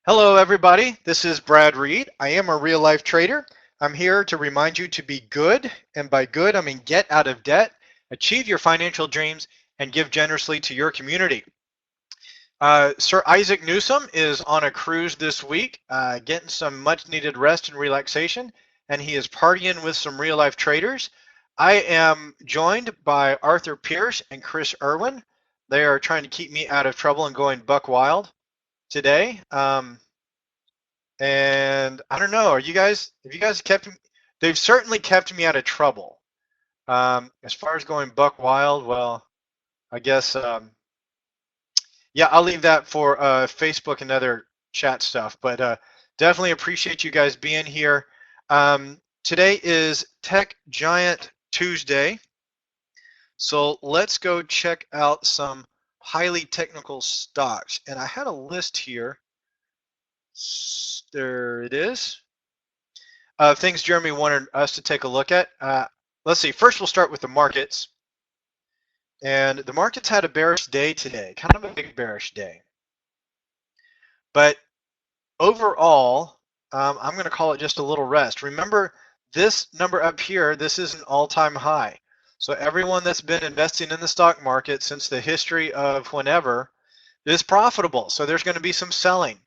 Hello, everybody. This is Brad Reed. I am a real life trader. I'm here to remind you to be good. And by good, I mean get out of debt, achieve your financial dreams, and give generously to your community. Sir Isaac Newsom is on a cruise this week, getting some much needed rest and relaxation, and he is partying with some real life traders. I am joined by Arthur Pierce and Chris Irwin. They are trying to keep me out of trouble and going buck wild today. And I don't know, have you guys kept, they've certainly kept me out of trouble. As far as going buck wild, well, I guess, yeah, I'll leave that for Facebook and other chat stuff, but definitely appreciate you guys being here. Today is Tech Giant Tuesday, so let's go check out some highly technical stocks. And I had a list here. There it is. Things Jeremy wanted us to take a look at. Let's see, first we'll start with the markets. And the markets had a bearish day today, kind of a big bearish day. But overall, I'm going to call it just a little rest. Remember, this number up here, this is an all-time high. So everyone that's been investing in the stock market since the history of whenever is profitable. So there's going to be some selling.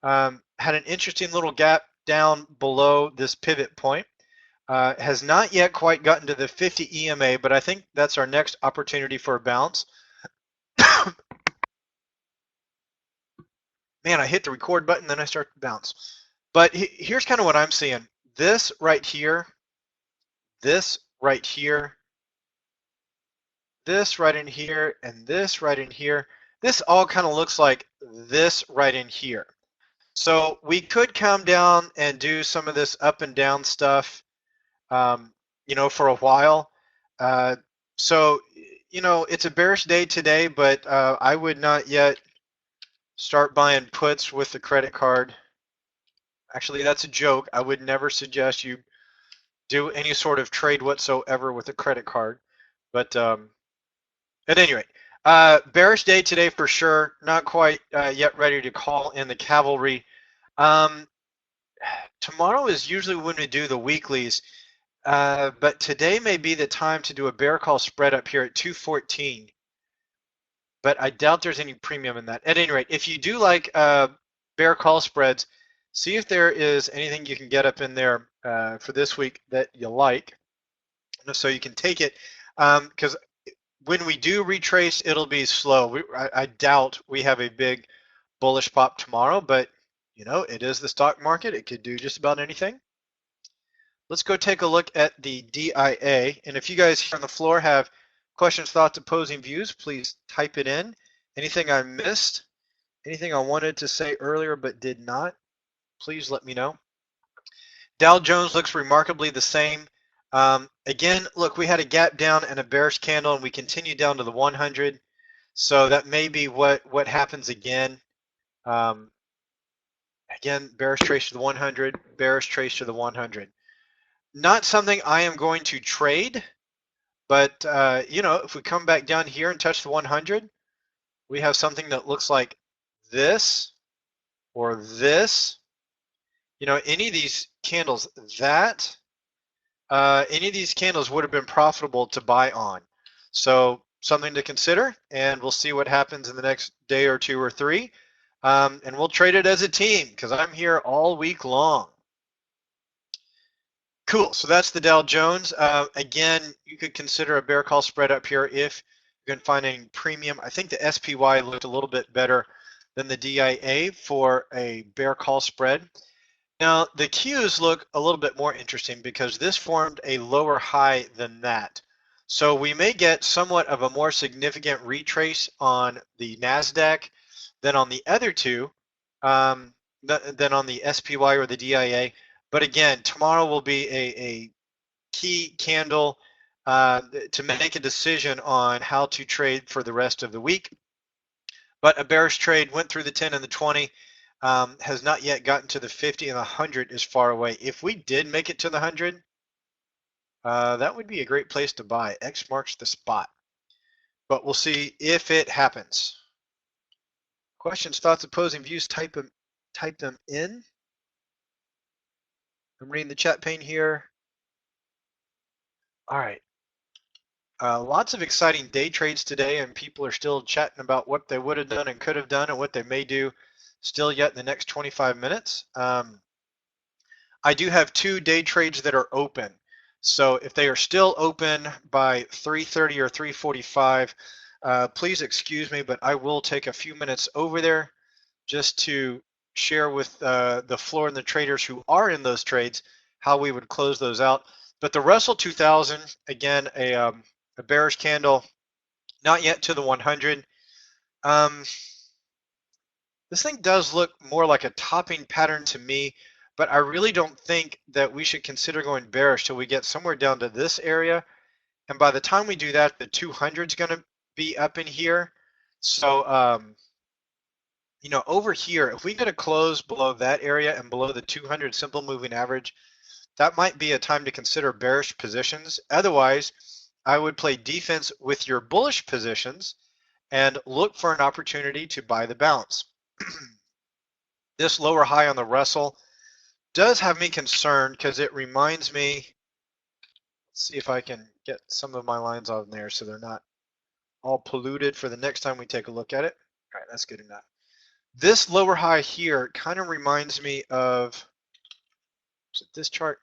Had an interesting little gap down below this pivot point. Has not yet quite gotten to the 50 EMA, but I think that's our next opportunity for a bounce. Man, I hit the record button, then I start to bounce. But here's kind of what I'm seeing. This right here, this right here, this right in here, and this right in here. This all kind of looks like this right in here. So we could come down and do some of this up and down stuff, for a while. So, it's a bearish day today, but I would not yet start buying puts with the credit card. Actually, that's a joke. I would never suggest you do any sort of trade whatsoever with a credit card. But at any rate, bearish day today for sure. Not quite yet ready to call in the cavalry. Tomorrow is usually when we do the weeklies. But today may be the time to do a bear call spread up here at 214. But I doubt there's any premium in that. At any rate, if you do like bear call spreads, see if there is anything you can get up in there for this week that you like, so you can take it. Because when we do retrace, it'll be slow. I doubt we have a big bullish pop tomorrow, but it is the stock market. It could do just about anything. Let's go take a look at the DIA. And if you guys here on the floor have questions, thoughts, opposing views, please type it in. Anything I missed, anything I wanted to say earlier but did not, please let me know. Dow Jones looks remarkably the same. Again, look, we had a gap down and a bearish candle, and we continue down to the 100. So that may be what happens again. Again, bearish trace to the 100, bearish trace to the 100. Not something I am going to trade, but if we come back down here and touch the 100, we have something that looks like this or this. Any of these candles, any of these candles would have been profitable to buy on. So something to consider, and we'll see what happens in the next day or two or three. And we'll trade it as a team because I'm here all week long. Cool, so that's the Dow Jones. Again, you could consider a bear call spread up here if you can find any premium. I think the SPY looked a little bit better than the DIA for a bear call spread. Now, the Qs look a little bit more interesting because this formed a lower high than that. So we may get somewhat of a more significant retrace on the NASDAQ than on the other two, than on the SPY or the DIA. But again, tomorrow will be a key candle to make a decision on how to trade for the rest of the week. But a bearish trade went through the 10 and the 20, has not yet gotten to the 50, and the 100 is far away. If we did make it to the 100, that would be a great place to buy. X marks the spot. But we'll see if it happens. Questions, thoughts, opposing views, type type them in. I'm reading the chat pane here. All right. Lots of exciting day trades today, and people are still chatting about what they would have done and could have done and what they may do still yet in the next 25 minutes. I do have 2 day trades that are open. So if they are still open by 3:30 or 3:45, please excuse me, but I will take a few minutes over there just to share with the floor and the traders who are in those trades how we would close those out. But the Russell 2000, again, a bearish candle, not yet to the 100. This thing does look more like a topping pattern to me, but I really don't think that we should consider going bearish till we get somewhere down to this area. And by the time we do that, the 200 is going to be up in here. So, you know, over here, if we get a close below that area and below the 200 simple moving average, that might be a time to consider bearish positions. Otherwise, I would play defense with your bullish positions and look for an opportunity to buy the bounce. This lower high on the Russell does have me concerned because it reminds me, let's see if I can get some of my lines on there so they're not all polluted for the next time we take a look at it. All right, that's good enough. This lower high here kind of reminds me of, is it this chart?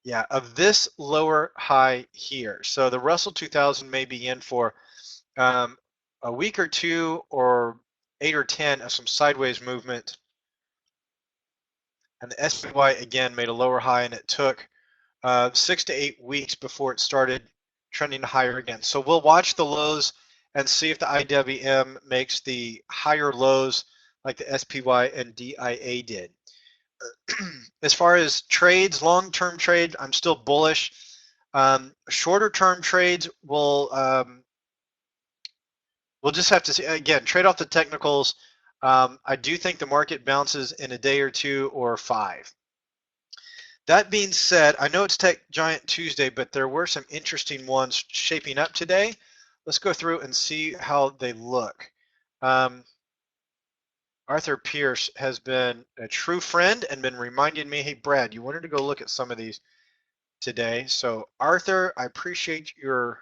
Yeah, of this lower high here. So the Russell 2000 may be in for a week or two or 8 or 10 of some sideways movement. And the SPY again made a lower high, and it took 6 to 8 weeks before it started trending higher again. So we'll watch the lows and see if the IWM makes the higher lows like the SPY and DIA did. As far as trades, long-term trade, I'm still bullish. Shorter-term trades will we'll just have to see. Again, trade off the technicals. I do think the market bounces in a day or 2 or 5. That being said, I know it's Tech Giant Tuesday, but there were some interesting ones shaping up today. Let's go through and see how they look. Arthur Pierce has been a true friend and been reminding me, hey, Brad, you wanted to go look at some of these today. So Arthur, I appreciate your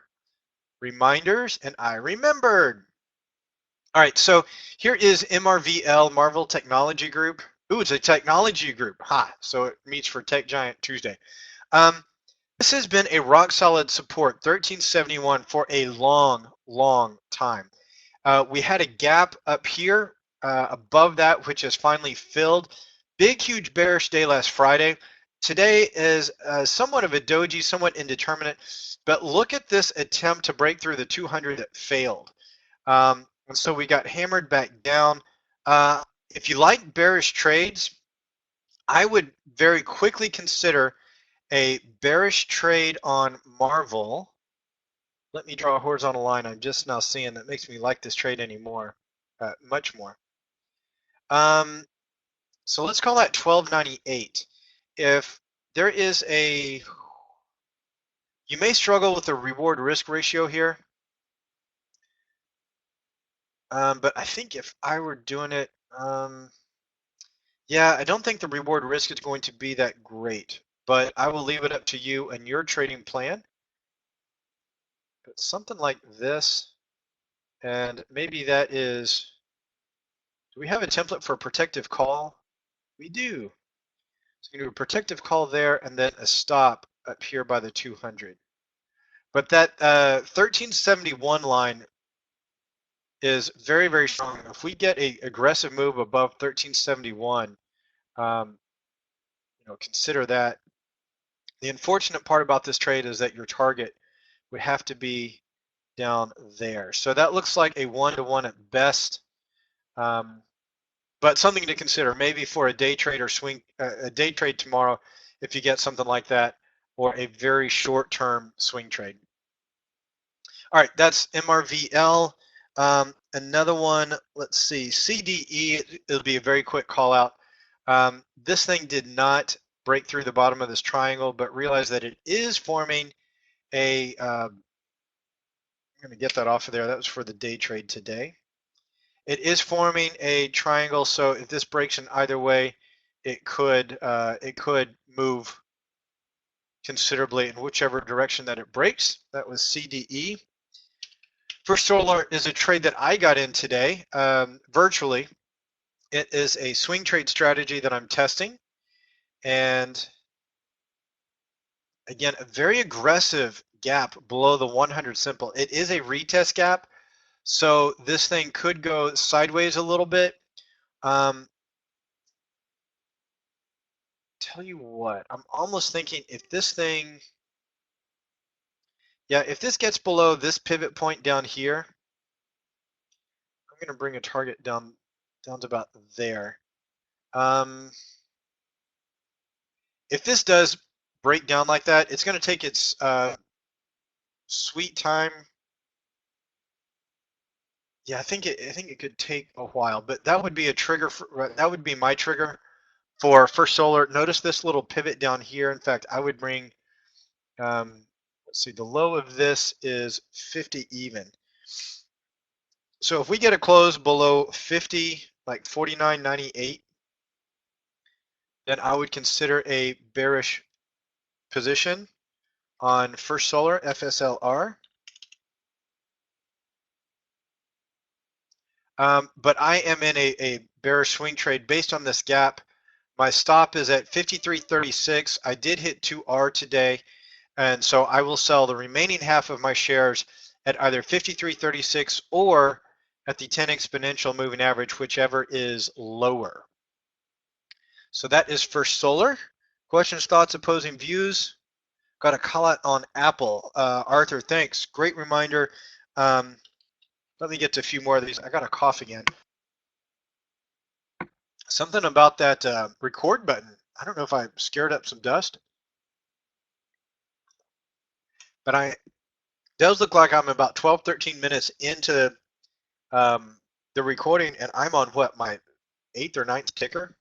reminders, and I remembered. All right, so here is MRVL, Marvel Technology Group. Ooh, it's a technology group. Ha, so it meets for Tech Giant Tuesday. This has been a rock solid support, 1371 for a long, long time. We had a gap up here above that, which is finally filled. Big, huge bearish day last Friday. Today is somewhat of a doji, somewhat indeterminate, but look at this attempt to break through the 200 that failed. And so we got hammered back down. If you like bearish trades, I would very quickly consider a bearish trade on Marvel. Let me draw a horizontal line. I'm just now seeing that makes me like this trade anymore, much more. So let's call that 1298. If there is a, you may struggle with the reward risk ratio here. But I think if I were doing it, yeah, I don't think the reward risk is going to be that great, but I will leave it up to you and your trading plan. But something like this, and maybe that is, do we have a template for a protective call? We do. So you can do a protective call there and then a stop up here by the 200. But that 1371 line is very, very strong. If we get a aggressive move above 1371, consider that. The unfortunate part about this trade is that your target would have to be down there. So that looks like a 1-to-1 at best, but something to consider maybe for a day trade or swing, a day trade tomorrow if you get something like that, or a very short-term swing trade. All right, that's MRVL. Another one, let's see, CDE, it'll be a very quick call out. This thing did not break through the bottom of this triangle, but realize that it is forming a, I'm going to get that off of there. That was for the day trade today. It is forming a triangle, so if this breaks in either way, it could move considerably in whichever direction that it breaks. That was CDE. First Solar is a trade that I got in today, virtually. It is a swing trade strategy that I'm testing, and again, a very aggressive gap below the 100 simple. It is a retest gap, so this thing could go sideways a little bit. Tell you what, I'm almost thinking if this thing, yeah, if this gets below this pivot point down here, I'm going to bring a target down to about there. If this does break down like that, it's going to take its sweet time. Yeah, I think it could take a while, but that would be a trigger that would be my trigger for First Solar. Notice this little pivot down here. In fact, I would bring let's see, the low of this is 50 even. So if we get a close below 50, like 49.98, then I would consider a bearish position on First Solar, FSLR. But I am in a bearish swing trade based on this gap. My stop is at 53.36. I did hit 2R today, and so I will sell the remaining half of my shares at either 53.36 or at the 10 exponential moving average, whichever is lower. So that is First Solar. Questions, thoughts, opposing views? Got a call out on Apple. Arthur, thanks. Great reminder. Let me get to a few more of these. I got a cough again. Something about that record button. I don't know if I scared up some dust, but it does look like I'm about 12, 13 minutes into the recording, and I'm on what, my 8th or 9th ticker?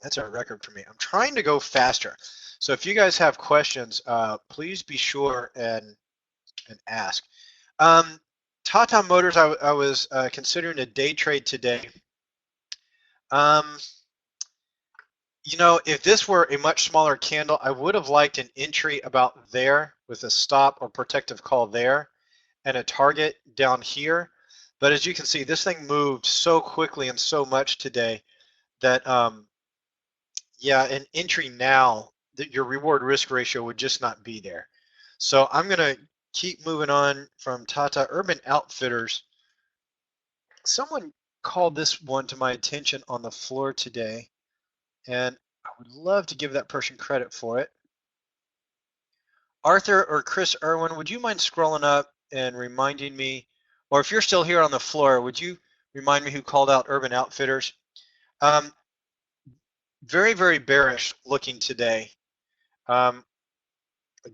That's a record for me. I'm trying to go faster. So if you guys have questions, please be sure and ask. Tata Motors, I was considering a day trade today. You know, if this were a much smaller candle, I would have liked an entry about there with a stop or protective call there and a target down here. But as you can see, this thing moved so quickly and so much today that, yeah, an entry now, that your reward risk ratio would just not be there. So I'm going to keep moving on from Tata. Urban Outfitters. Someone called this one to my attention on the floor today, and I would love to give that person credit for it. Arthur or Chris Irwin, would you mind scrolling up and reminding me, or if you're still here on the floor, would you remind me who called out Urban Outfitters? Very, very bearish looking today. A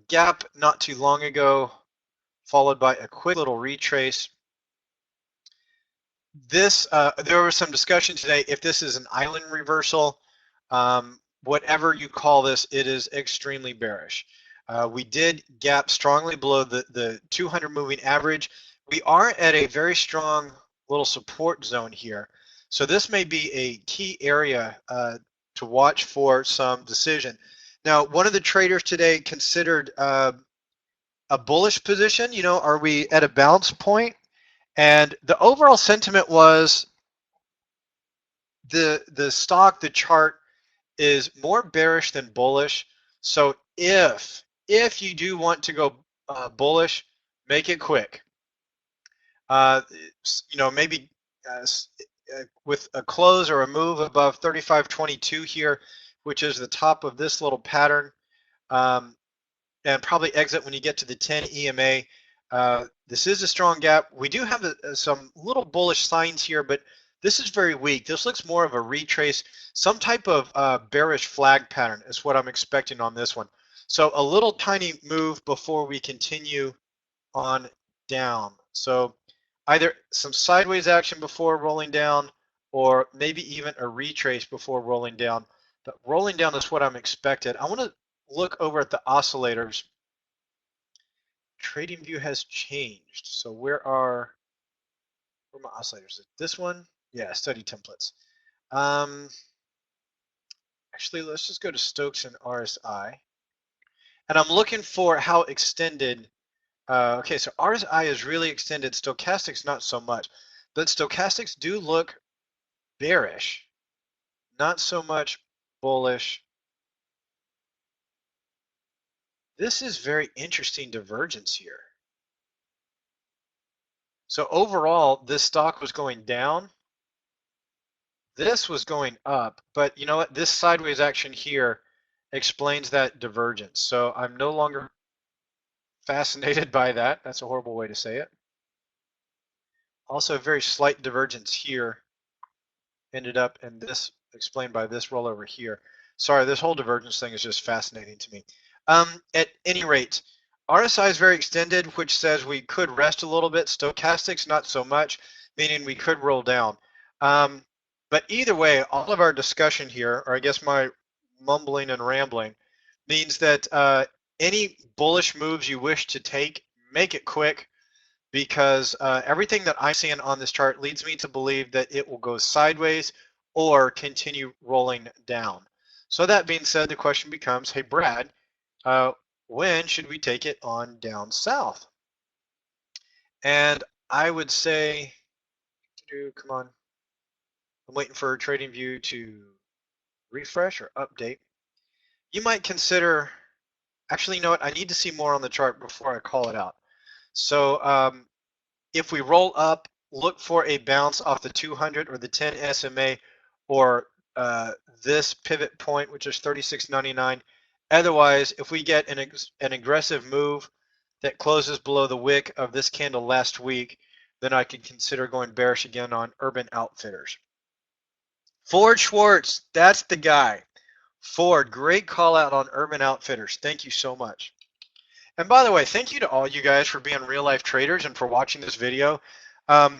gap not too long ago, followed by a quick little retrace. This, there was some discussion today if this is an island reversal. Whatever you call this, it is extremely bearish. We did gap strongly below the 200 moving average. We are at a very strong little support zone here. So this may be a key area to watch for some decision. Now, one of the traders today considered a bullish position. You know, are we at a bounce point? And the overall sentiment was the stock, the chart is more bearish than bullish. So if you do want to go bullish, make it quick. You know, maybe with a close or a move above 35.22 here, which is the top of this little pattern, and probably exit when you get to the 10 EMA. This is a strong gap. We do have some little bullish signs here, but this is very weak. This looks more of a retrace, some type of bearish flag pattern is what I'm expecting on this one. So a little tiny move before we continue on down. So either some sideways action before rolling down, or maybe even a retrace before rolling down. But rolling down is what I'm expected. I want to look over at the oscillators. Trading view has changed. So where are my oscillators? This one, Yeah, study templates. Actually, let's just go to Stokes and RSI. And I'm looking for how extended. Okay, so RSI is really extended. Stochastics not so much. But stochastics do look bearish, not so much bullish. This is very interesting divergence here. So overall, this stock was going down. This was going up, but you know what? This sideways action here explains that divergence. So I'm no longer fascinated by that. That's a horrible way to say it. Also, a very slight divergence here ended up in this, explained by this rollover here. Sorry, this whole divergence thing is just fascinating to me. At any rate, RSI is very extended, which says we could rest a little bit. Stochastics, not so much, meaning we could roll down. But either way, all of our discussion here, or I guess my mumbling and rambling, means that any bullish moves you wish to take, make it quick, because everything that I'm seeing on this chart leads me to believe that it will go sideways or continue rolling down. So that being said, the question becomes, hey, Brad, when should we take it on down south? And I would say, come on, I'm waiting for TradingView to refresh or update. You might consider, actually, you know what? I need to see more on the chart before I call it out. So if we roll up, look for a bounce off the 200 or the 10 SMA or this pivot point, which is 36.99. Otherwise, if we get an aggressive move that closes below the wick of this candle last week, then I can consider going bearish again on Urban Outfitters. Ford Schwartz, that's the guy. Ford, great call out on Urban Outfitters. Thank you so much. And by the way, thank you to all you guys for being real life traders and for watching this video. I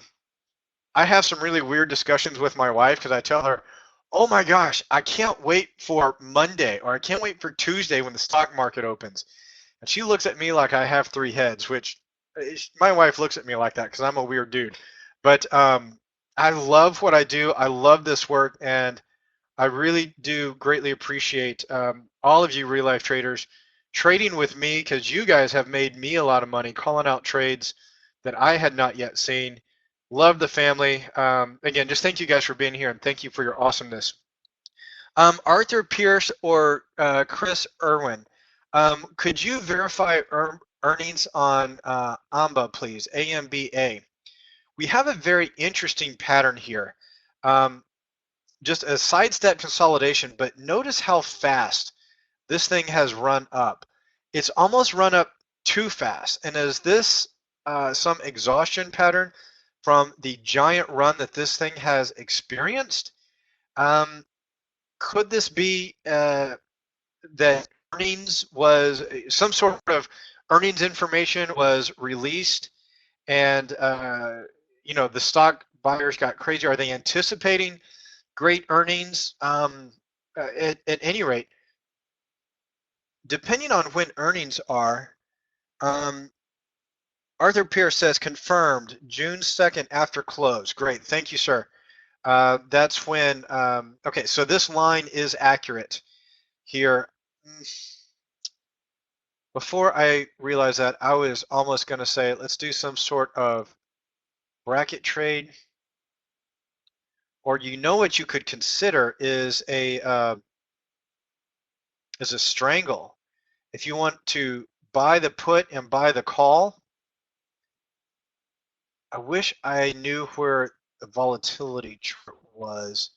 have some really weird discussions with my wife because I tell her, oh my gosh, I can't wait for Monday or I can't wait for Tuesday when the stock market opens. And she looks at me like I have three heads, which my wife looks at me like that because I'm a weird dude. But I love what I do. I love this work, and I really do greatly appreciate all of you real life traders trading with me, because you guys have made me a lot of money calling out trades that I had not yet seen. Love the family. Again, just thank you guys for being here, and thank you for your awesomeness. Arthur Pierce or Chris Irwin, could you verify earnings on AMBA, please? AMBA. We have a very interesting pattern here. Just a sidestep consolidation, but notice how fast this thing has run up. It's almost run up too fast. And is this some exhaustion pattern from the giant run that this thing has experienced? Could this be that earnings was some sort of earnings information was released, and you know, the stock buyers got crazy? Are they anticipating great earnings? At any rate, depending on when earnings are, Arthur Pierce says confirmed June 2nd after close. Great, thank you, sir. That's when, okay, so this line is accurate here. Before I realized that, I was almost going to say, let's do some sort of bracket trade. Or you know what you could consider is a strangle. If you want to buy the put and buy the call, I wish I knew where the volatility chart was.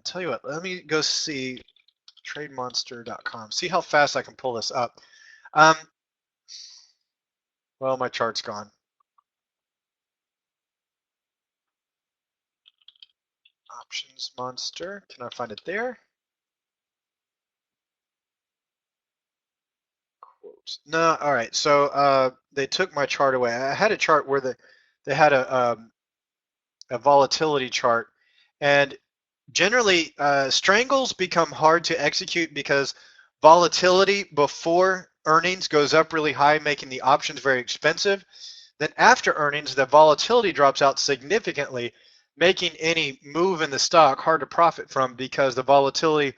Tell you what, let me go see trademonster.com. See how fast I can pull this up. Well, my chart's gone. Options Monster. Can I find it there? Quote. No, all right. So they took my chart away. I had a chart where they had a volatility chart, and generally strangles become hard to execute because volatility before earnings goes up really high, making the options very expensive. Then after earnings, the volatility drops out significantly, making any move in the stock hard to profit from because the volatility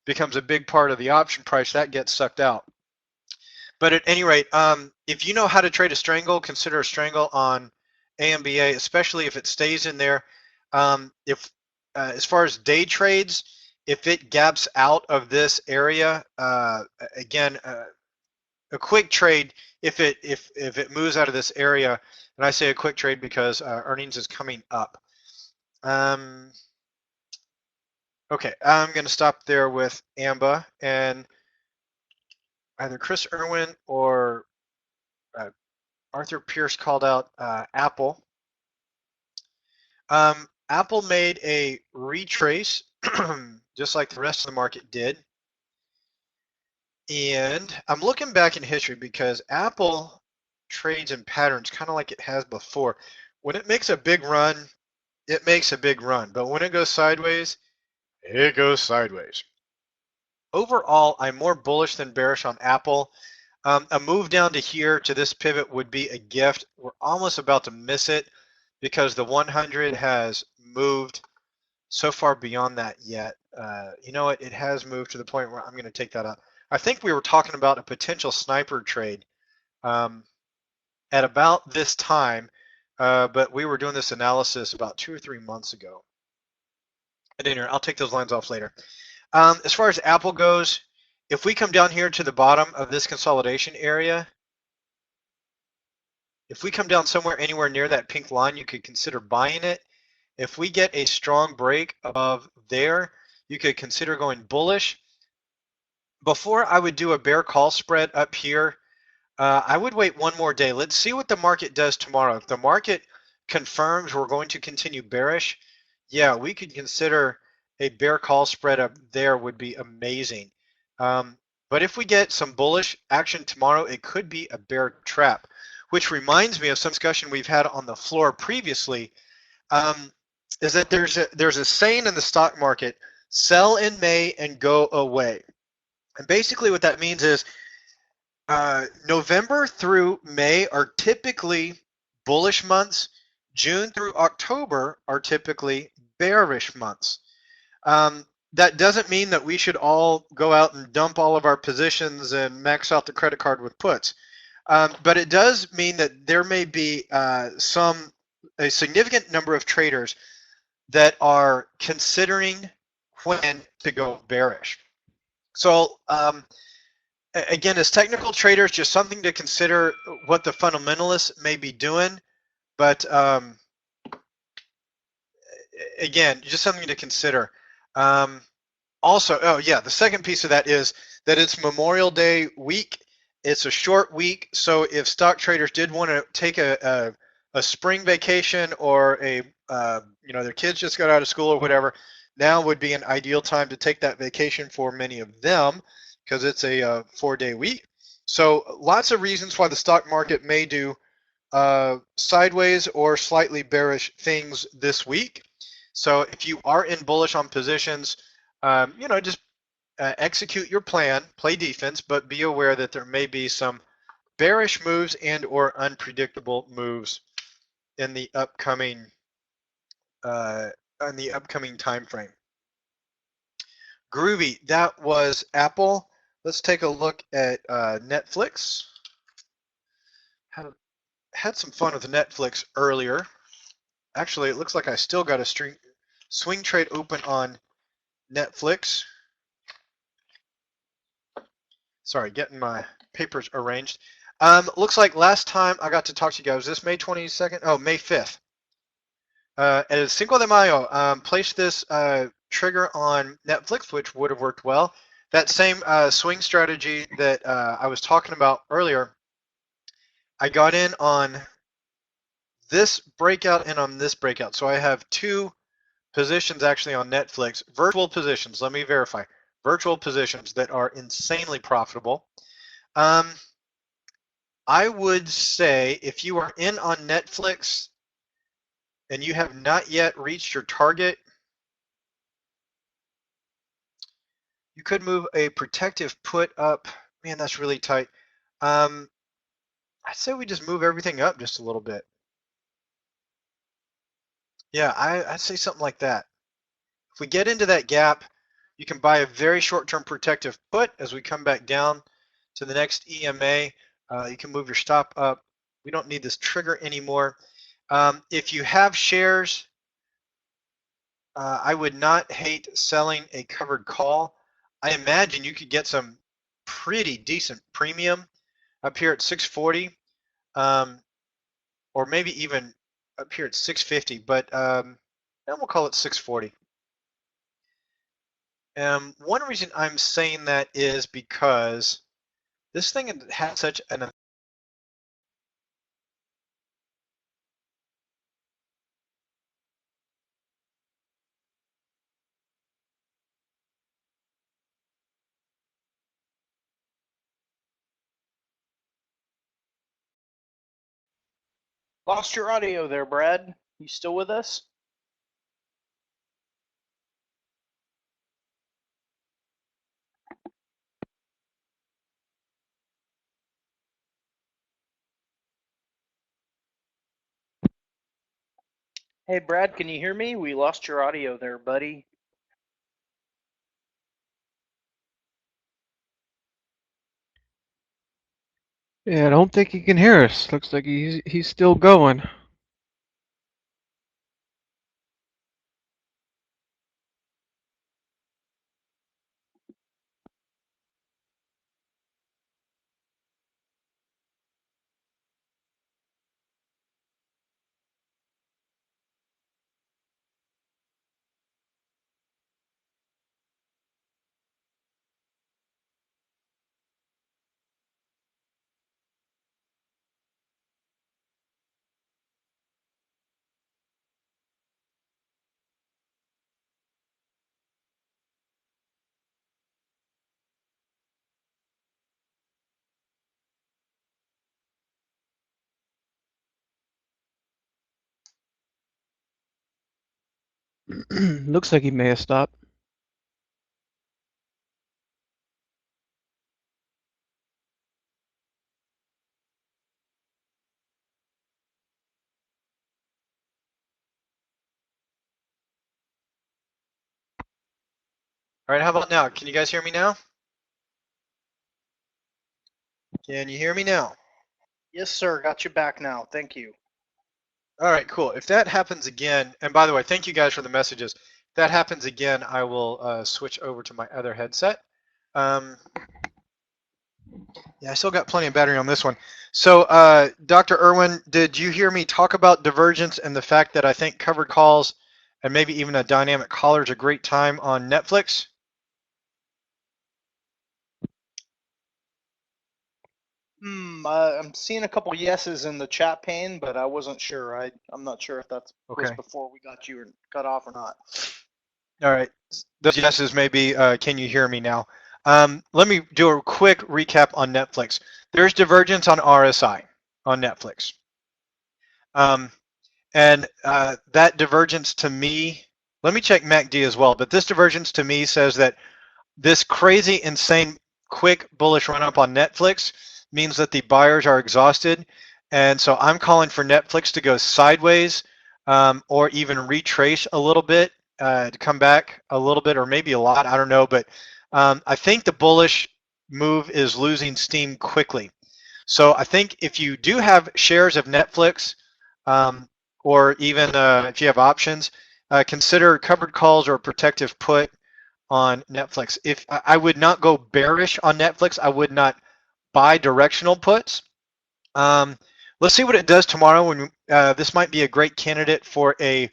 becomes a big part of the option price that gets sucked out. But at any rate, if you know how to trade a strangle, consider a strangle on AMBA, especially if it stays in there. If as far as day trades, if it gaps out of this area, again, a quick trade if it moves out of this area, and I say a quick trade because earnings is coming up. Okay, I'm going to stop there with AMBA, and either Chris Irwin or Arthur Pierce called out Apple. Apple made a retrace, just like the rest of the market did. And I'm looking back in history because Apple trades in patterns kind of like it has before. When it makes a big run, it makes a big run. But when it goes sideways, it goes sideways. Overall, I'm more bullish than bearish on Apple. A move down to here to this pivot would be a gift. We're almost about to miss it because the 100 has moved so far beyond that yet. You know what? It has moved to the point where I'm going to take that up. I think we were talking about a potential sniper trade at about this time, but we were doing this analysis about 2 or 3 months ago. At any rate, I'll take those lines off later. As far as Apple goes, if we come down here to the bottom of this consolidation area, if we come down somewhere anywhere near that pink line, you could consider buying it. If we get a strong break above there, you could consider going bullish. Before I would do a bear call spread up here, I would wait one more day. Let's see what the market does tomorrow. If the market confirms we're going to continue bearish, yeah, we could consider a bear call spread up there would be amazing. But if we get some bullish action tomorrow, it could be a bear trap, which reminds me of some discussion we've had on the floor previously, is that there's a saying in the stock market, sell in May and go away. And basically what that means is November through May are typically bullish months. June through October are typically bearish months. That doesn't mean that we should all go out and dump all of our positions and max out the credit card with puts. But it does mean that there may be a significant number of traders that are considering when to go bearish. So again, as technical traders, just something to consider what the fundamentalists may be doing. But again, just something to consider. Also, oh yeah, the second piece of that is that it's Memorial Day week. It's a short week, so if stock traders did want to take a spring vacation or their kids just got out of school or whatever, now would be an ideal time to take that vacation for many of them because it's a 4-day week. So lots of reasons why the stock market may do sideways or slightly bearish things this week. So if you are in bullish on positions, just execute your plan, play defense, but be aware that there may be some bearish moves and or unpredictable moves in the upcoming time frame. Groovy, that was Apple. Let's take a look at Netflix. Had some fun with Netflix earlier. Actually, it looks like I still got a swing trade open on Netflix. Sorry, getting my papers arranged. Looks like last time I got to talk to you guys, was this May 22nd? Oh, May 5th. El Cinco de Mayo, placed this trigger on Netflix, which would have worked well. That same swing strategy that I was talking about earlier, I got in on this breakout and on this breakout. So I have two positions actually on Netflix, virtual positions, let me verify, virtual positions that are insanely profitable. I would say if you are in on Netflix and you have not yet reached your target, you could move a protective put up. Man, that's really tight. I'd say we just move everything up just a little bit. Yeah, I'd say something like that. If we get into that gap, you can buy a very short-term protective put as we come back down to the next EMA. You can move your stop up. We don't need this trigger anymore. If you have shares, I would not hate selling a covered call. I imagine you could get some pretty decent premium up here at 640, or maybe even up here at 650, but then we'll call it 640. One reason I'm saying that is because this thing had such an Lost your audio there, Brad. You still with us? Hey, Brad, can you hear me? We lost your audio there, buddy. Yeah, I don't think he can hear us. Looks like he's still going. Looks like he may have stopped. All right, how about now? Can you guys hear me now? Can you hear me now? Yes, sir. Got you back now. Thank you. All right, cool. If that happens again, and by the way, thank you guys for the messages. If that happens again, I will switch over to my other headset. Yeah, I still got plenty of battery on this one. So, Dr. Irwin, did you hear me talk about divergence and the fact that I think covered calls and maybe even a dynamic collar is a great time on Netflix? I'm seeing a couple yeses in the chat pane, but I wasn't sure. I'm not sure if that was Okay. before we got you cut off or not. All right. Those yeses may be, can you hear me now? Let me do a quick recap on Netflix. There's divergence on RSI on Netflix. And that divergence to me, let me check MACD as well, but this divergence to me says that this crazy, insane, quick bullish run up on Netflix means that the buyers are exhausted. And so I'm calling for Netflix to go sideways or even retrace a little bit to come back a little bit or maybe a lot. I don't know. But I think the bullish move is losing steam quickly. So I think if you do have shares of Netflix or even if you have options, consider covered calls or protective put on Netflix. If I would not go bearish on Netflix, I would not buy directional puts. Let's see what it does tomorrow. When this might be a great candidate for a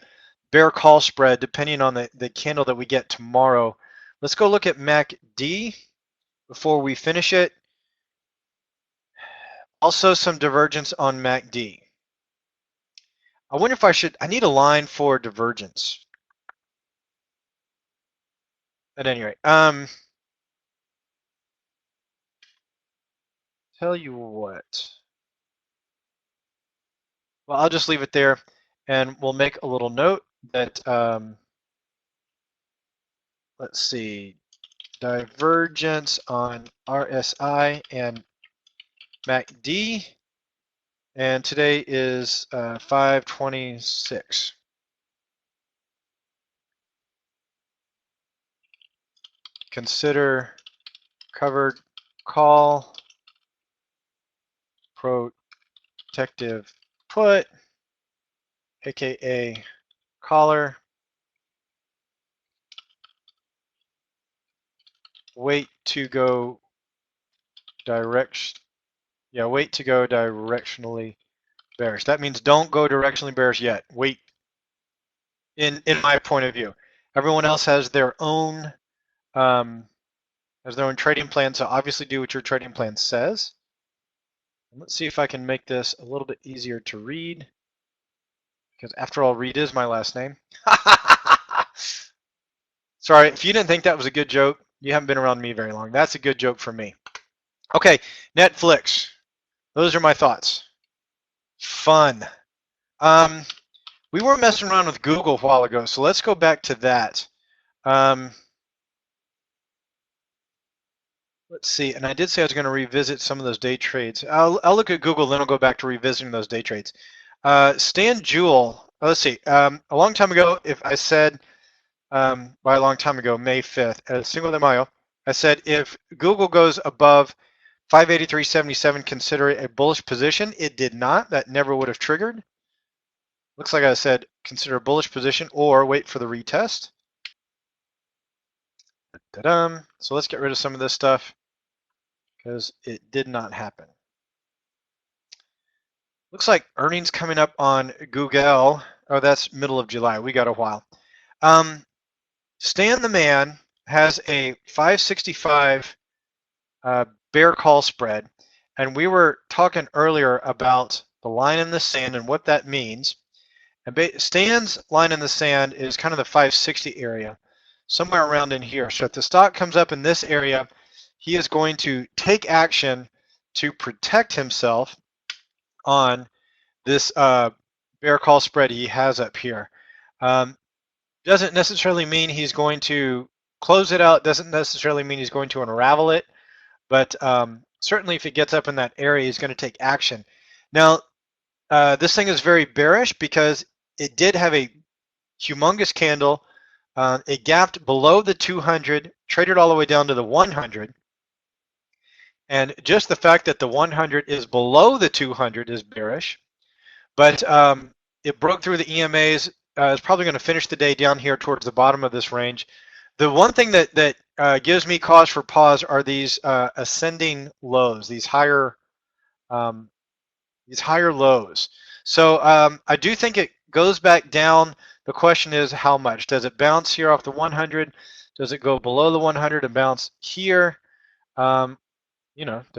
bear call spread, depending on the candle that we get tomorrow. Let's go look at MACD before we finish it. Also, some divergence on MACD. I wonder if I need a line for divergence. At any rate, tell you what. Well, I'll just leave it there, and we'll make a little note that, let's see, divergence on RSI and MACD, and today is 526. consider covered call protective put, aka caller, wait to go directionally bearish. That means don't go directionally bearish yet. Wait. In my point of view, everyone else has their own trading plan. So obviously, do what your trading plan says. And let's see if I can make this a little bit easier to read, because after all, Reed is my last name. Sorry, if you didn't think that was a good joke, you haven't been around me very long. That's a good joke for me. Okay, Netflix. Those are my thoughts. Fun. We were messing around with Google a while ago, so let's go back to that. Let's see, and I did say I was going to revisit some of those day trades. I'll look at Google, then I'll go back to revisiting those day trades. Stan Jewell, let's see, a long time ago, if I said, by a long time ago, May 5th, at Cinco de Mayo, I said if Google goes above 583.77, consider it a bullish position. It did not. That never would have triggered. Looks like I said consider a bullish position or wait for the retest. Ta-dum. So let's get rid of some of this stuff because it did not happen. Looks like earnings coming up on Google. Oh, that's middle of July. We got a while. Stan the Man has a 565 bear call spread, and we were talking earlier about the line in the sand and what that means. And Stan's line in the sand is kind of the 560 area, somewhere around in here. So if the stock comes up in this area, he is going to take action to protect himself on this bear call spread he has up here. Doesn't necessarily mean he's going to close it out, doesn't necessarily mean he's going to unravel it, but certainly if it gets up in that area, he's going to take action. Now, this thing is very bearish because it did have a humongous candle. It gapped below the 200, traded all the way down to the 100. And just the fact that the 100 is below the 200 is bearish. But it broke through the EMAs. It's probably going to finish the day down here towards the bottom of this range. The one thing that gives me cause for pause are these ascending lows, these higher lows. So I do think it goes back down. The question is how much? Does it bounce here off the 100? Does it go below the 100 and bounce here? Does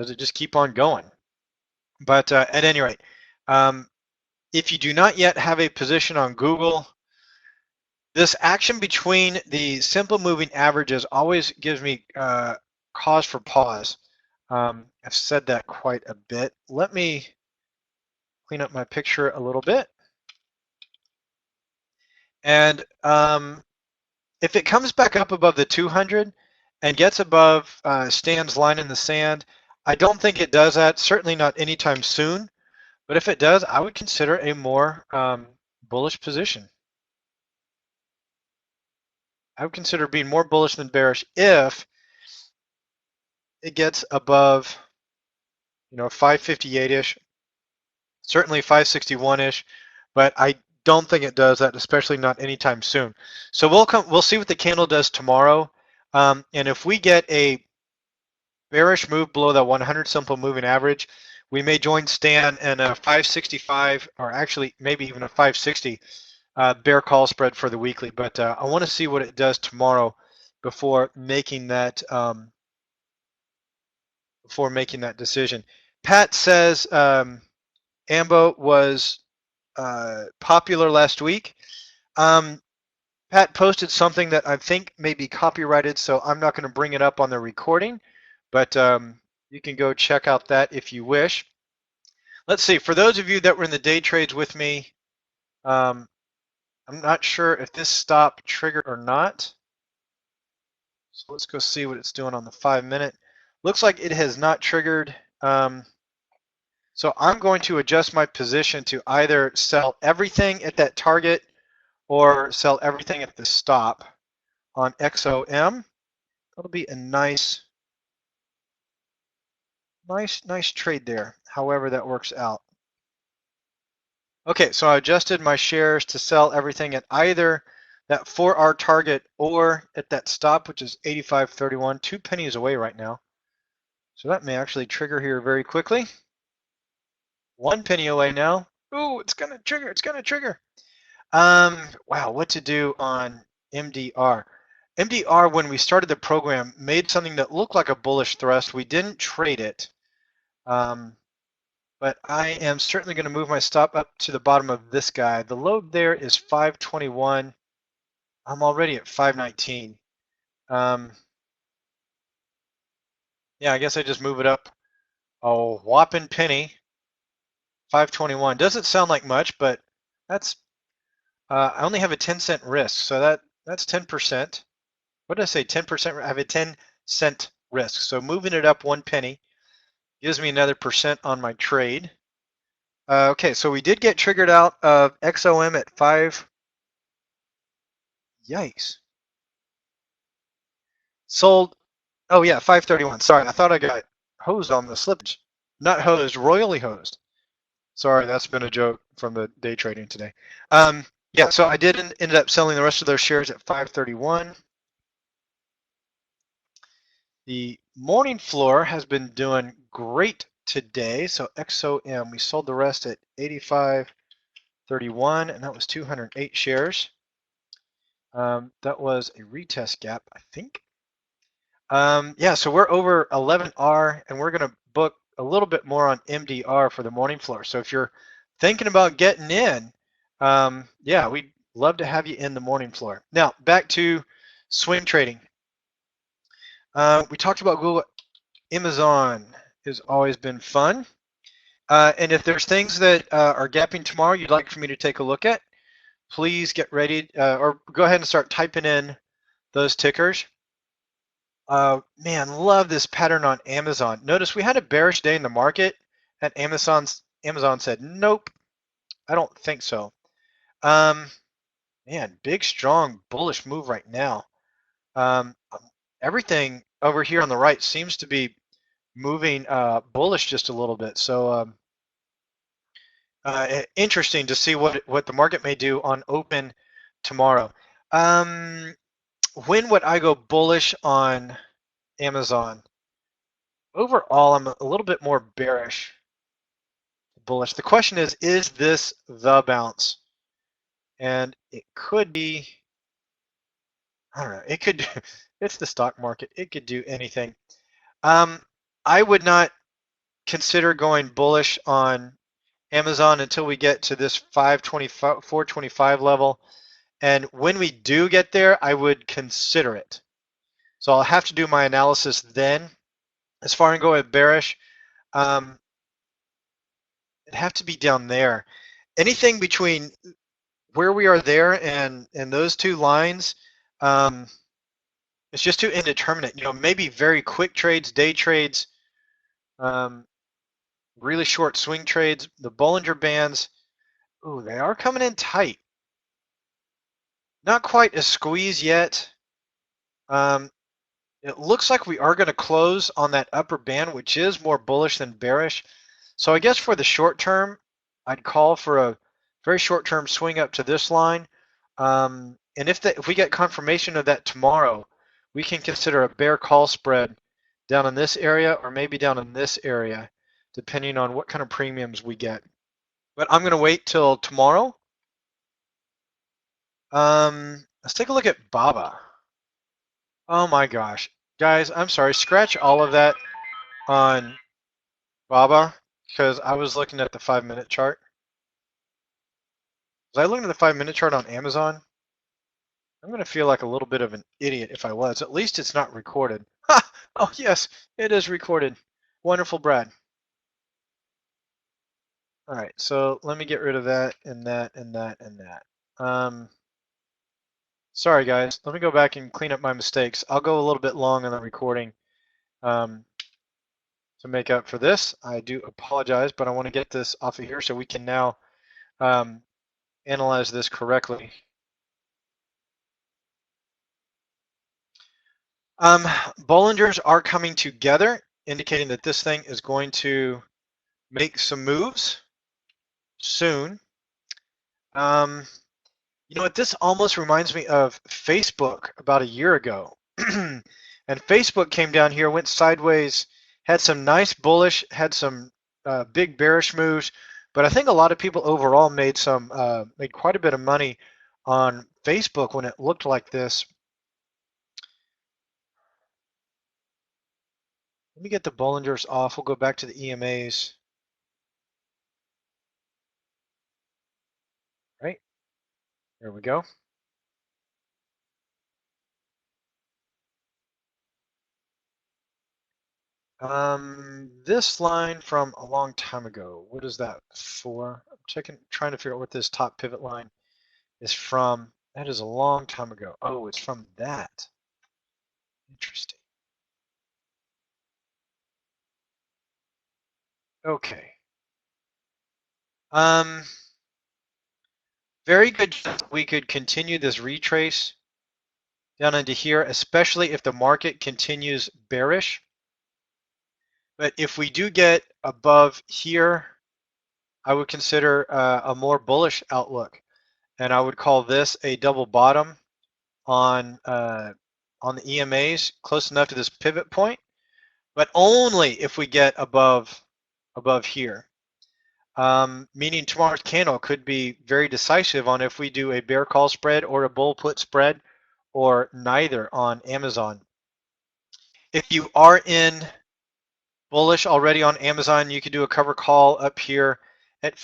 it just keep on going? But at any rate, if you do not yet have a position on Google, this action between the simple moving averages always gives me cause for pause. I've said that quite a bit. Let me clean up my picture a little bit. And if it comes back up above the 200 and gets above Stan's line in the sand, I don't think it does that, certainly not anytime soon. But if it does, I would consider a more bullish position. I would consider being more bullish than bearish if it gets above, 558-ish, certainly 561-ish, but I don't think it does that, especially not anytime soon. So we'll see what the candle does tomorrow, and if we get a bearish move below that 100 simple moving average, we may join Stan in a 565, or actually maybe even a 560 bear call spread for the weekly. But I want to see what it does tomorrow before making that decision. Pat says AMBO was popular last week. Pat posted something that I think may be copyrighted, so I'm not going to bring it up on the recording, but you can go check out that if you wish. Let's see, for those of you that were in the day trades with me, I'm not sure if this stop triggered or not. So let's go see what it's doing on the 5-minute. Looks like it has not triggered. So I'm going to adjust my position to either sell everything at that target or sell everything at the stop on XOM. That'll be a nice trade there, however that works out. Okay, so I adjusted my shares to sell everything at either that 4R target or at that stop, which is 85.31, 2 pennies away right now. So that may actually trigger here very quickly. 1 penny away now. Ooh, it's gonna trigger, it's gonna trigger. Wow, what to do on MDR? MDR, when we started the program, made something that looked like a bullish thrust. We didn't trade it. But I am certainly going to move my stop up to the bottom of this guy. The low there is 521. I'm already at 519. Yeah, I guess I just move it up a whopping penny. 521 doesn't sound like much, but that's I only have a 10-cent risk, so that's 10%. What did I say? 10%. I have a 10-cent risk, so moving it up 1 penny gives me another percent on my trade. Okay, so we did get triggered out of XOM at 5. Yikes. Sold. Oh yeah, 531. Sorry, I thought I got hosed on the slippage. Not hosed, royally hosed. Sorry, that's been a joke from the day trading today. Yeah, so I did ended up selling the rest of those shares at 531. The morning floor has been doing great today. So XOM, we sold the rest at 85.31, and that was 208 shares. That was a retest gap, I think. Yeah, so we're over 11R, and we're going to book a little bit more on MDR for the morning floor. So if you're thinking about getting in, yeah, we'd love to have you in the morning floor. Now, back to swing trading. We talked about Google. Amazon has always been fun. And if there's things that are gapping tomorrow you'd like for me to take a look at, please get ready or go ahead and start typing in those tickers. Man, love this pattern on Amazon. Notice we had a bearish day in the market, and Amazon said, nope, I don't think so. Man, big, strong, bullish move right now. Everything over here on the right seems to be moving bullish just a little bit. So interesting to see what the market may do on open tomorrow. When would I go bullish on Amazon? Overall, I'm a little bit more bearish. Bullish. The question is this the bounce? And it could be, I don't know, it could, it's the stock market. It could do anything. I would not consider going bullish on Amazon until we get to this 525, 425 level. And when we do get there, I would consider it. So I'll have to do my analysis then. As far as going bearish, it'd have to be down there. Anything between where we are there and those two lines, it's just too indeterminate. You know, maybe very quick trades, day trades, really short swing trades. The Bollinger Bands, ooh, they are coming in tight. Not quite a squeeze yet. It looks like we are going to close on that upper band, which is more bullish than bearish. So I guess for the short term, I'd call for a very short term swing up to this line. And if we get confirmation of that tomorrow, we can consider a bear call spread down in this area or maybe down in this area, depending on what kind of premiums we get. But I'm going to wait till tomorrow. Let's take a look at BABA. Oh my gosh. Guys, I'm sorry. Scratch all of that on BABA because I was looking at the 5-minute chart. Was I looking at the 5-minute chart on Amazon? I'm going to feel like a little bit of an idiot if I was. At least it's not recorded. Ha! Oh, yes, it is recorded. Wonderful, Brad. All right, so let me get rid of that and that and that and that. Sorry, guys. Let me go back and clean up my mistakes. I'll go a little bit long on the recording to make up for this. I do apologize, but I want to get this off of here so we can now analyze this correctly. Bollingers are coming together, indicating that this thing is going to make some moves soon. You know what? This almost reminds me of Facebook about a year ago. And Facebook came down here, went sideways, had some nice bullish, had some big bearish moves, but I think a lot of people overall made quite a bit of money on Facebook when it looked like this. Let me get the Bollingers off. We'll go back to the EMAs. Right, there we go. This line from a long time ago, what is that for? I'm trying to figure out what this top pivot line is from. That is a long time ago. Oh, it's from that. Interesting. Okay. Very good. We could continue this retrace down into here, especially if the market continues bearish. But if we do get above here, I would consider a more bullish outlook, and I would call this a double bottom on the EMAs, close enough to this pivot point, but only if we get above here. Meaning tomorrow's candle could be very decisive on if we do a bear call spread or a bull put spread, or neither on Amazon. If you are in bullish already on Amazon, you could do a cover call up here at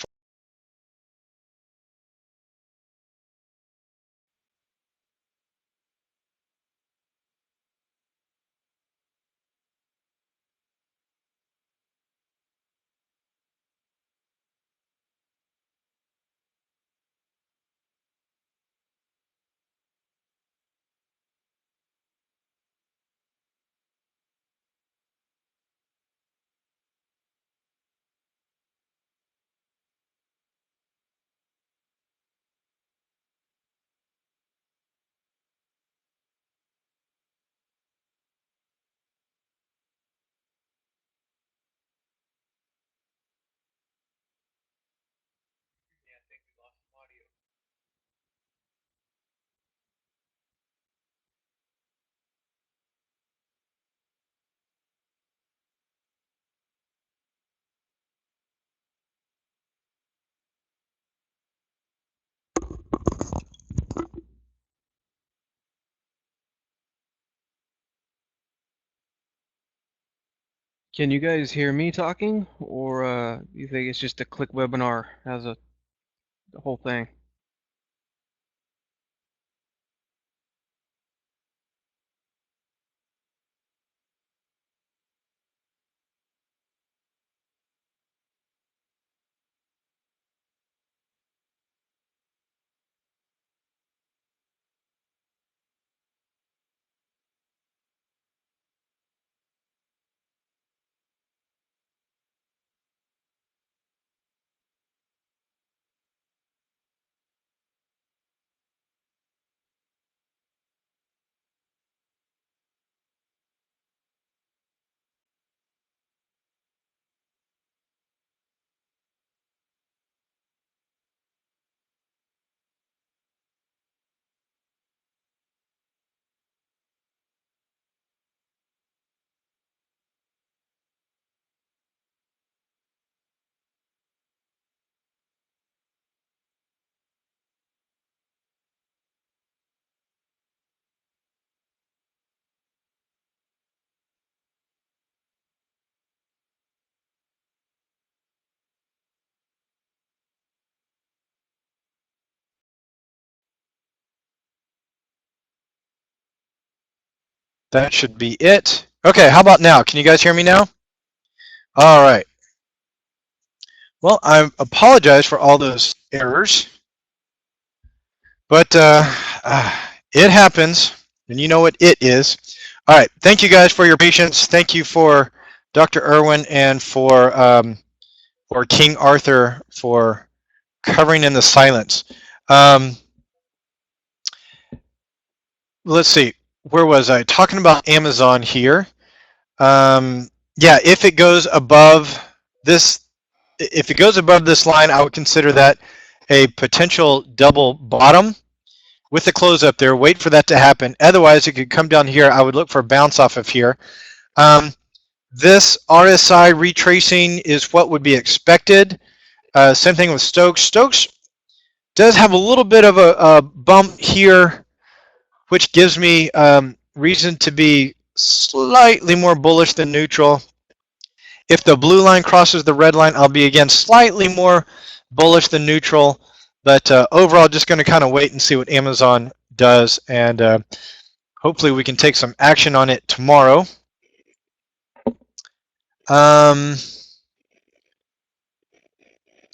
Can you guys hear me talking, or you think it's just a Click webinar as the whole thing? that should be it. Okay, how about now? Can you guys hear me now? All right. Well, I apologize for all those errors, but it happens, and you know what it is. All right, thank you guys for your patience. Thank you for Dr. Irwin and for King Arthur for covering in the silence. Let's see. where was I? Talking about Amazon here. Yeah, if it goes above this, line, I would consider that a potential double bottom with a close up there. Wait for that to happen. Otherwise, it could come down here. I would look for a bounce off of here. This RSI retracing is what would be expected. Same thing with Stokes. Stokes does have a little bit of a bump here, which gives me reason to be slightly more bullish than neutral. If the blue line crosses the red line, I'll be again slightly more bullish than neutral. But overall, just going to kind of wait and see what Amazon does, and hopefully we can take some action on it tomorrow.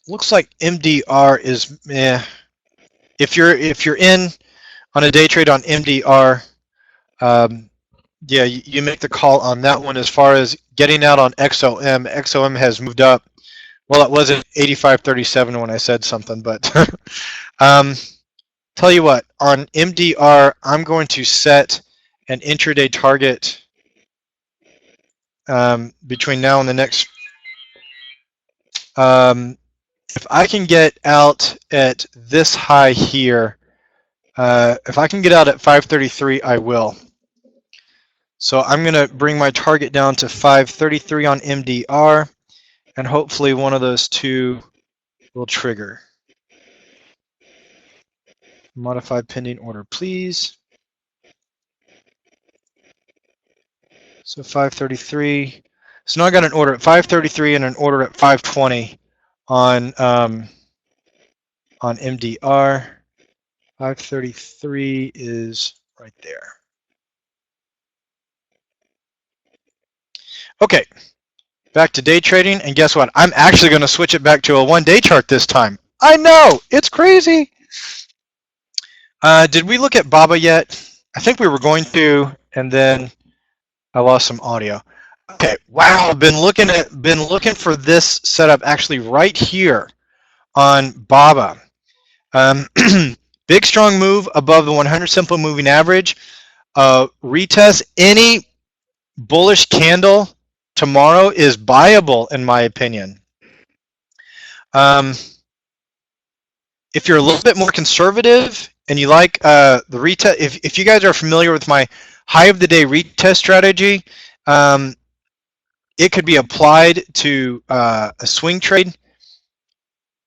Looks like MDR is if you're in on a day trade on MDR, yeah, you make the call on that one. As far as getting out on XOM, XOM has moved up. Well, it wasn't 85.37 when I said something, but tell you what, on MDR, I'm going to set an intraday target between now and the next. If I can get out at this high here, if I can get out at 533, I will. So I'm going to bring my target down to 533 on MDR, and hopefully one of those two will trigger. Modify pending order, please. So 533. So now I got an order at 533 and an order at 520 on MDR. 533 is right there. Okay, back to day trading, and guess what? I'm actually going to switch it back to a one-day chart this time. I know, it's crazy. Did we look at BABA yet? I think we were going to, and then I lost some audio. Okay, wow, been looking for this setup actually right here on BABA. Big strong move above the 100 simple moving average. Retest any bullish candle tomorrow is buyable, in my opinion. If you're a little bit more conservative and you like the retest, if you guys are familiar with my high of the day retest strategy, it could be applied to a swing trade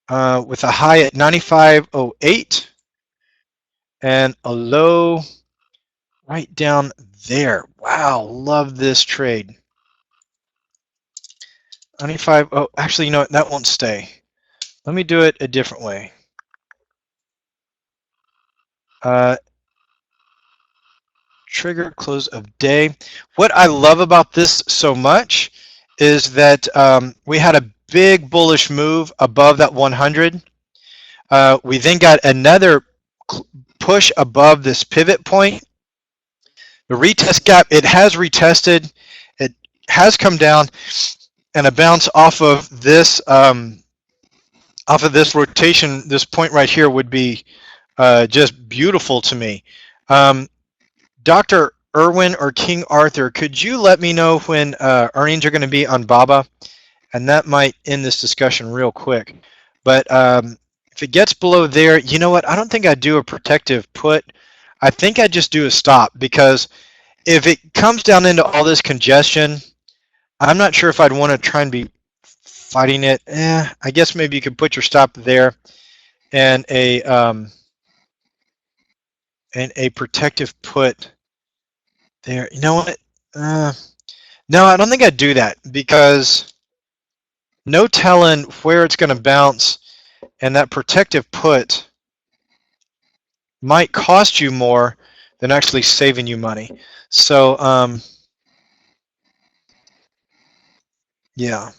with a high at 95.08 and a low right down there. Wow, love this trade. 95. Oh, actually, you know what? That won't stay. Let me do it a different way. Trigger close of day. What I love about this so much is that we had a big bullish move above that 100. We then got another push above this pivot point. The retest gap, it has retested. It has come down, and a bounce off of this rotation, this point right here would be just beautiful to me. Dr. Irwin or King Arthur, could you let me know when earnings are going to be on BABA? And that might end this discussion real quick. But if it gets below there, you know what? I don't think I'd do a protective put. I think I'd just do a stop, because if it comes down into all this congestion, I'm not sure if I'd want to try and be fighting it. I guess maybe you could put your stop there and a protective put there. You know what? No, I don't think I'd do that, because no telling where it's going to bounce, and that protective put might cost you more than actually saving you money. So, yeah.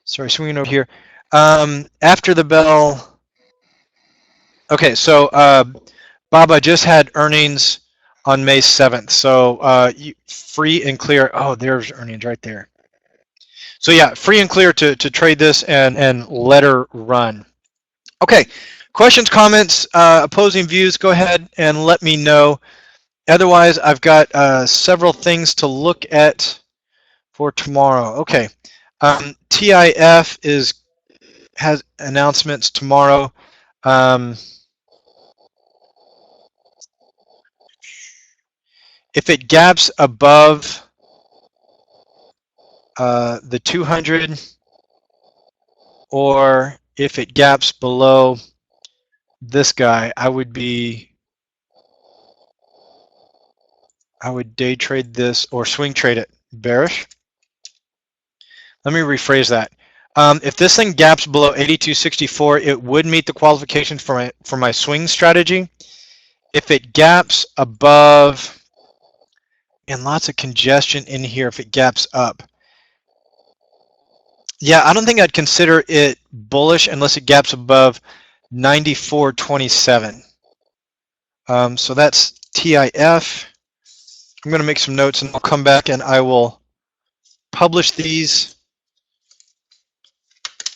Sorry, swinging over here. After the bell. Okay, so BABA just had earnings on May 7th. So free and clear. Oh, there's earnings right there. So yeah, free and clear to trade this and let her run. Okay, questions, comments, opposing views, go ahead and let me know. Otherwise, I've got several things to look at for tomorrow. Okay, TIF has announcements tomorrow. If it gaps above the 200, or if it gaps below this guy, I would day trade this or swing trade it bearish. Let me rephrase that. If this thing gaps below 82.64, it would meet the qualifications for my swing strategy. If it gaps above, and lots of congestion in here, if it gaps up, yeah, I don't think I'd consider it bullish unless it gaps above 94.27. So that's TIF. I'm going to make some notes and I'll come back and I will publish these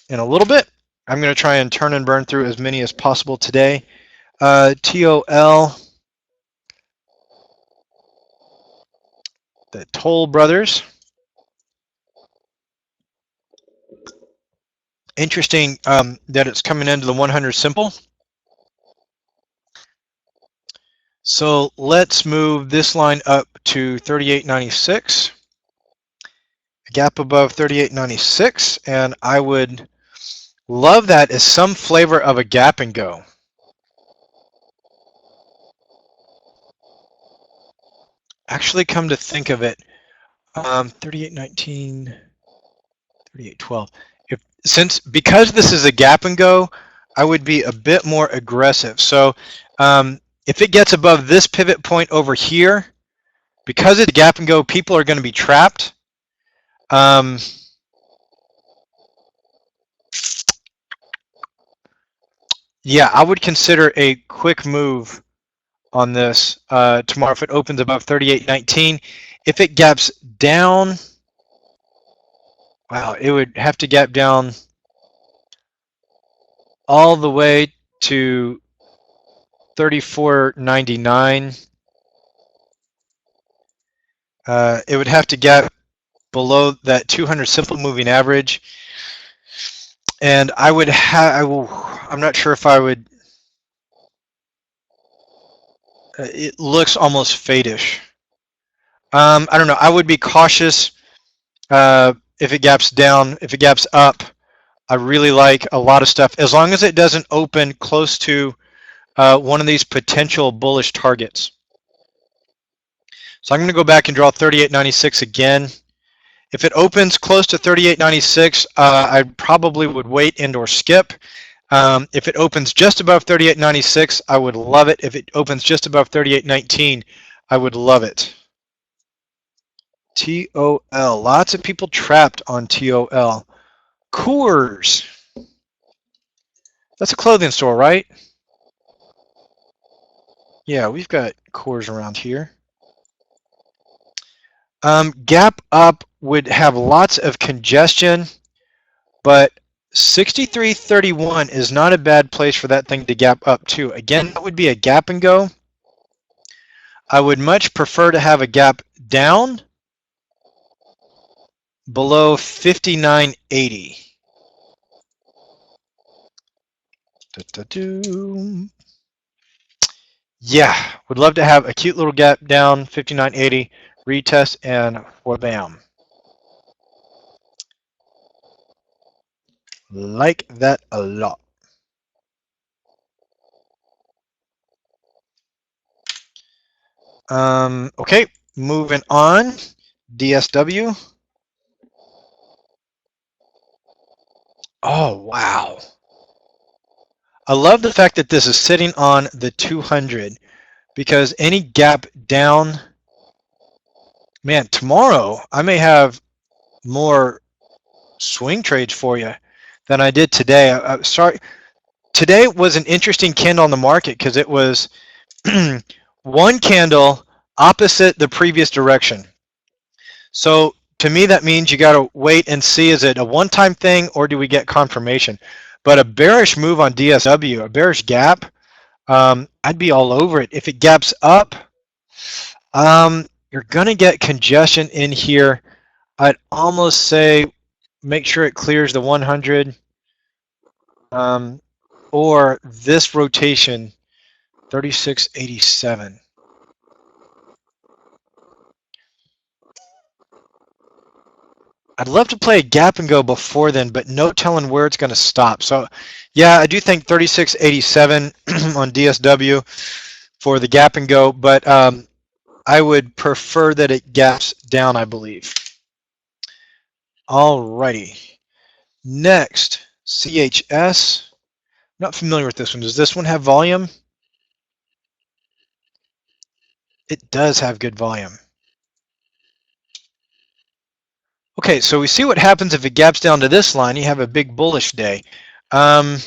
in a little bit. I'm going to try and turn and burn through as many as possible today. TOL, the Toll Brothers. Interesting that it's coming into the 100 simple. So let's move this line up to 38.96. Gap above 38.96, and I would love that as some flavor of a gap and go. Actually, come to think of it, 38.19, 38.12. Because this is a gap and go, I would be a bit more aggressive. So if it gets above this pivot point over here, because it's a gap and go, people are going to be trapped. Yeah, I would consider a quick move on this tomorrow if it opens above 38.19. If it gaps down, wow, it would have to gap down all the way to 34.99. It would have to gap below that 200 simple moving average, and I'm not sure if I would. It looks almost fade-ish. I don't know. I would be cautious if it gaps down. If it gaps up, I really like a lot of stuff as long as it doesn't open close to one of these potential bullish targets. So I'm going to go back and draw 38.96 again. If it opens close to 38.96, I probably would wait and or skip. If it opens just above 38.96, I would love it. If it opens just above 38.19, I would love it. TOL. Lots of people trapped on TOL. Coors. That's a clothing store, right? Yeah, we've got Coors around here. Gap up would have lots of congestion, but 63.31 is not a bad place for that thing to gap up to. Again, that would be a gap and go. I would much prefer to have a gap down below 59.80. Yeah, would love to have a cute little gap down 59.80, retest, and wha-bam. Like that a lot. Okay, moving on. DSW. Oh, wow. I love the fact that this is sitting on the 200 because any gap down, man, tomorrow I may have more swing trades for you than I did today. Sorry, today was an interesting candle on the market because it was one candle opposite the previous direction. So to me, that means you got to wait and see, is it a one-time thing or do we get confirmation? But a bearish move on DSW, a bearish gap, I'd be all over it. If it gaps up, You're going to get congestion in here. I'd almost say make sure it clears the 100. Or this rotation, 3687. I'd love to play a gap and go before then, but no telling where it's going to stop. So, yeah, I do think 3687 on DSW for the gap and go, but I would prefer that it gaps down, I believe. Alrighty. Next, CHS. Not familiar with this one. Does this one have volume? It does have good volume. Okay, so we see what happens if it gaps down to this line. You have a big bullish day. A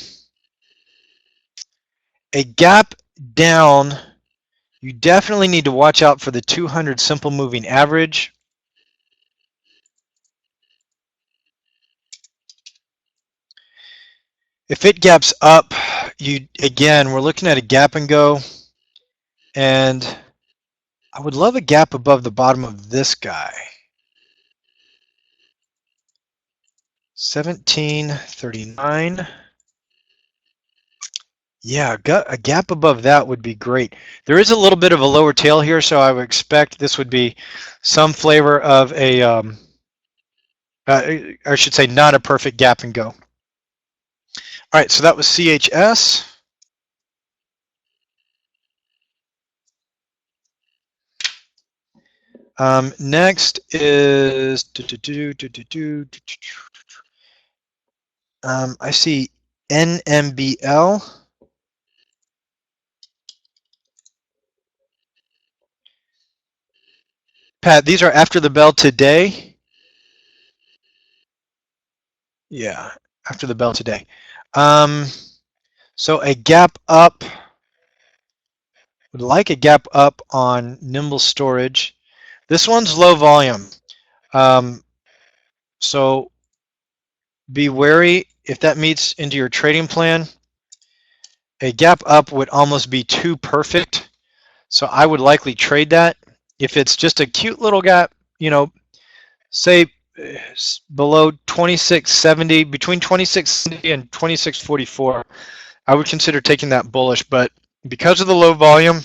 gap down, you definitely need to watch out for the 200 simple moving average. If it gaps up, again, we're looking at a gap and go, and I would love a gap above the bottom of this guy. 1739. Yeah, a gap above that would be great. There is a little bit of a lower tail here, so I would expect this would be some flavor of a, I should say not a perfect gap and go. All right, so that was CHS. Next is, I see NMBL. Pat, these are after the bell today? Yeah, after the bell today. So a gap up, would like a gap up on Nimble Storage. This one's low volume. So be wary if that meets into your trading plan. A gap up would almost be too perfect. So I would likely trade that. If it's just a cute little gap, you know, say below 2670, between 2670 and 2644, I would consider taking that bullish. But because of the low volume,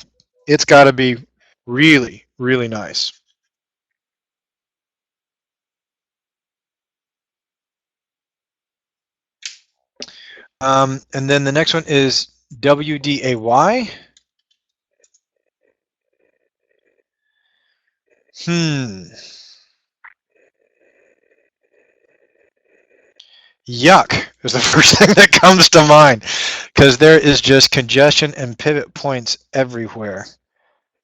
it's got to be really, really nice. And then the next one is WDAY. Yuck is the first thing that comes to mind, because there is just congestion and pivot points everywhere.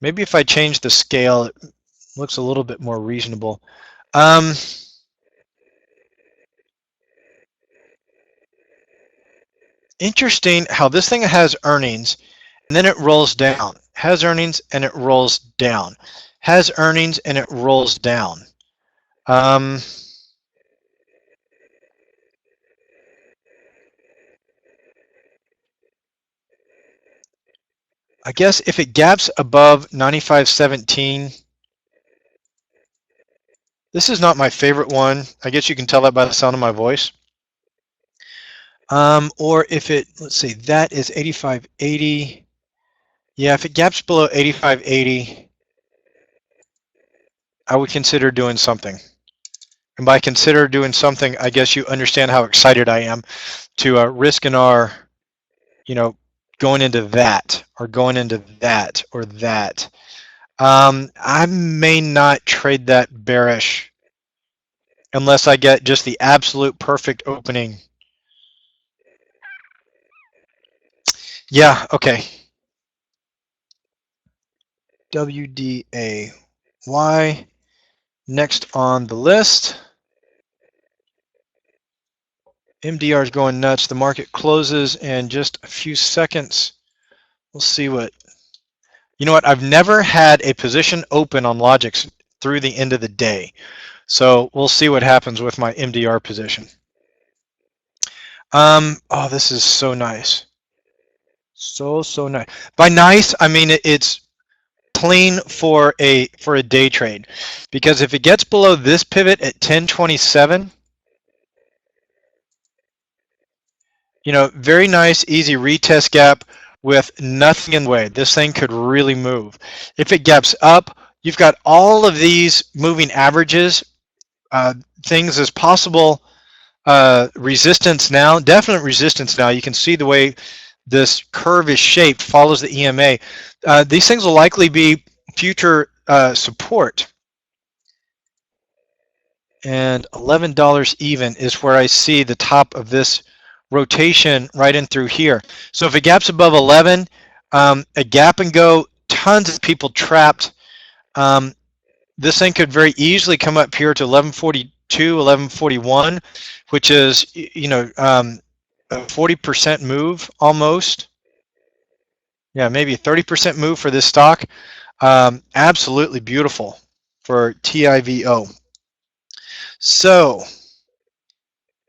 Maybe if I change the scale, it looks a little bit more reasonable. Interesting how this thing has earnings and then it rolls down. Has earnings and it rolls down. Has earnings and it rolls down. I guess if it gaps above 95.17, this is not my favorite one. I guess you can tell that by the sound of my voice. Or if it, let's see, that is 85.80. Yeah, if it gaps below 85.80, I would consider doing something. And by consider doing something, I guess you understand how excited I am to risk in our, you know, going into that or going into that or that. I may not trade that bearish unless I get just the absolute perfect opening. Yeah, okay. WDAY. Next on the list. MDR is going nuts. The market closes in just a few seconds. We'll see what. You know what? I've never had a position open on Logix through the end of the day. So we'll see what happens with my MDR position. Oh, this is so nice. So nice. By nice, I mean it's clean for a day trade, because if it gets below this pivot at 1027, you know, very nice, easy retest gap with nothing in the way. This thing could really move. If it gaps up, you've got all of these moving averages, things as possible resistance now, definite resistance now. You can see the way this curve is shaped, follows the EMA. These things will likely be future support. And $11 even is where I see the top of this rotation right in through here. So if it gaps above 11, a gap and go, tons of people trapped. This thing could very easily come up here to 1142, 1141, which is, you know, a 40% move almost. Yeah, maybe a 30% move for this stock. Absolutely beautiful for TIVO. So,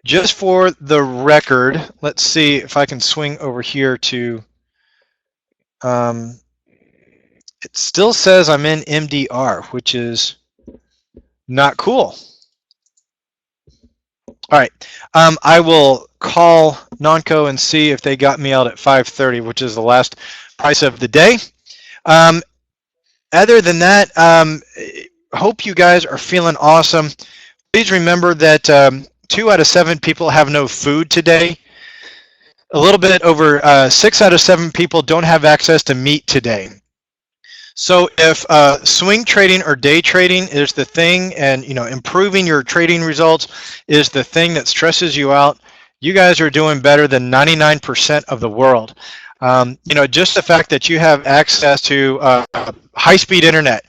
just for the record, let's see if I can swing over here to, it still says I'm in MDR, which is not cool. All right, I will call Nonco and see if they got me out at 5:30, which is the last price of the day. Other than that, hope you guys are feeling awesome. Please remember that 2 out of 7 people have no food today. A little bit over 6 out of 7 people don't have access to meat today. So if swing trading or day trading is the thing, and you know, improving your trading results is the thing that stresses you out, you guys are doing better than 99% of the world. You know, just the fact that you have access to high-speed internet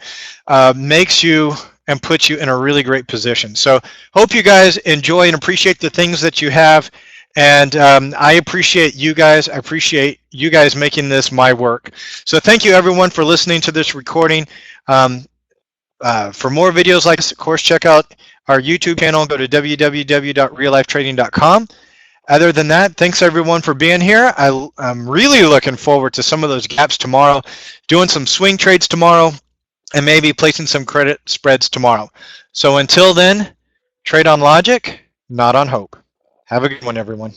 makes you and puts you in a really great position. So hope you guys enjoy and appreciate the things that you have. And I appreciate you guys. I appreciate you guys making this my work. So thank you everyone for listening to this recording. For more videos like this, of course, check out our YouTube channel. Go to www.reallifetrading.com. Other than that, thanks everyone for being here. I'm really looking forward to some of those gaps tomorrow, doing some swing trades tomorrow, and maybe placing some credit spreads tomorrow. So until then, trade on logic, not on hope. Have a good one, everyone.